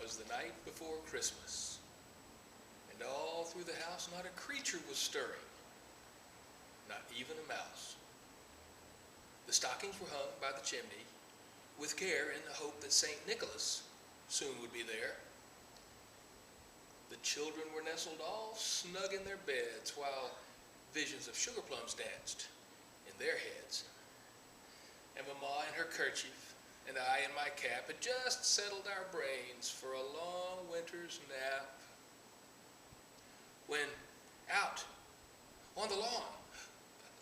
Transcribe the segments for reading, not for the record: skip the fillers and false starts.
was the night before Christmas, and all through the house not a creature was stirring, not even a mouse. The stockings were hung by the chimney with care in the hope that St. Nicholas soon would be there. The children were nestled all snug in their beds while visions of sugar plums danced in their heads. And Mama in her kerchief and I in my cap had just settled our brains for a long winter's nap, when out on the lawn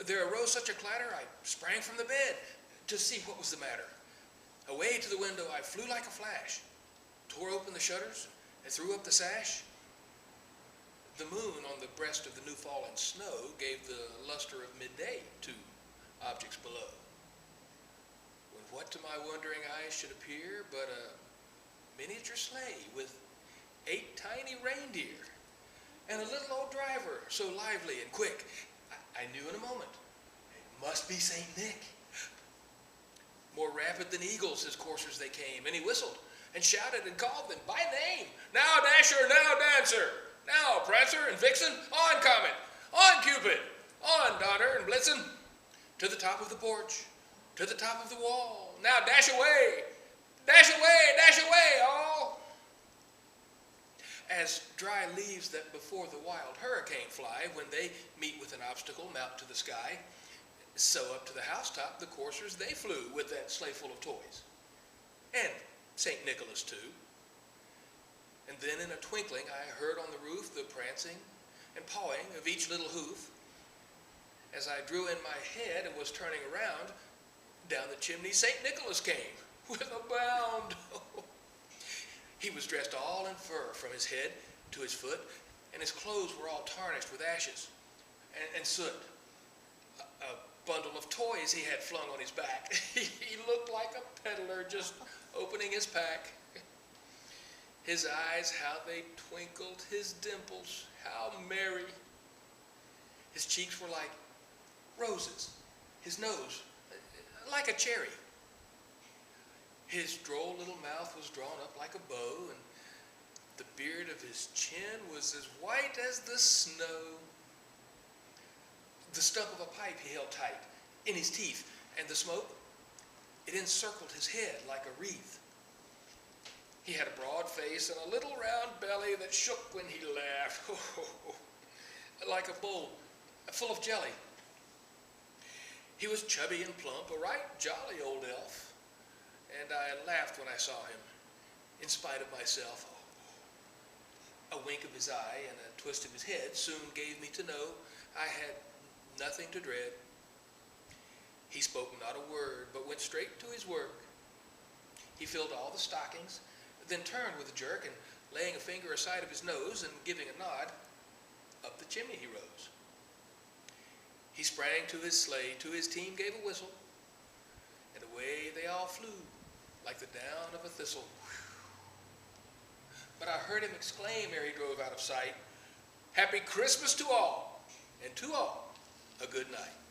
there arose such a clatter I sprang from the bed to see what was the matter. Away to the window I flew like a flash, tore open the shutters and threw up the sash. The moon on the breast of the new fallen snow gave the luster of midday to objects below, when what to my wondering eyes should appear but a miniature sleigh with 8 tiny reindeer and a little old driver so lively and quick. I knew in a moment it must be St. Nick. More rapid than eagles his coursers they came, and he whistled and shouted and called them by name. Now Dasher, now Dancer, now Prancer and Vixen, on Comet, on Cupid, on Donner and Blitzen, to the top of the porch, to the top of the wall. Now dash away, all. As dry leaves that before the wild hurricane fly, when they meet with an obstacle, mount to the sky, so up to the housetop the coursers they flew with that sleigh full of toys. And St. Nicholas too. And then in a twinkling I heard on the roof the prancing and pawing of each little hoof. As I drew in my head and was turning around, down the chimney St. Nicholas came with a bound. He was dressed all in fur from his head to his foot, and his clothes were all tarnished with ashes and soot. A bundle of toys he had flung on his back. He looked like a peddler just opening his pack. His eyes, how they twinkled, his dimples, how merry. His cheeks were like roses, his nose like a cherry. His droll little mouth was drawn up like a bow, and the beard of his chin was as white as the snow. The stump of a pipe he held tight in his teeth, and the smoke, it encircled his head like a wreath. He had a broad face and a little round belly that shook when he laughed, like a bowl full of jelly. He was chubby and plump, a right jolly old elf, and I laughed when I saw him, in spite of myself. A wink of his eye and a twist of his head soon gave me to know I had nothing to dread. He spoke not a word, but went straight to his work. He filled all the stockings, then turned with a jerk, and laying a finger aside of his nose and giving a nod, up the chimney he rose. He sprang to his sleigh, to his team gave a whistle, and away they all flew like the down of a thistle. But I heard him exclaim ere he drove out of sight, "Happy Christmas to all, and to all a good night."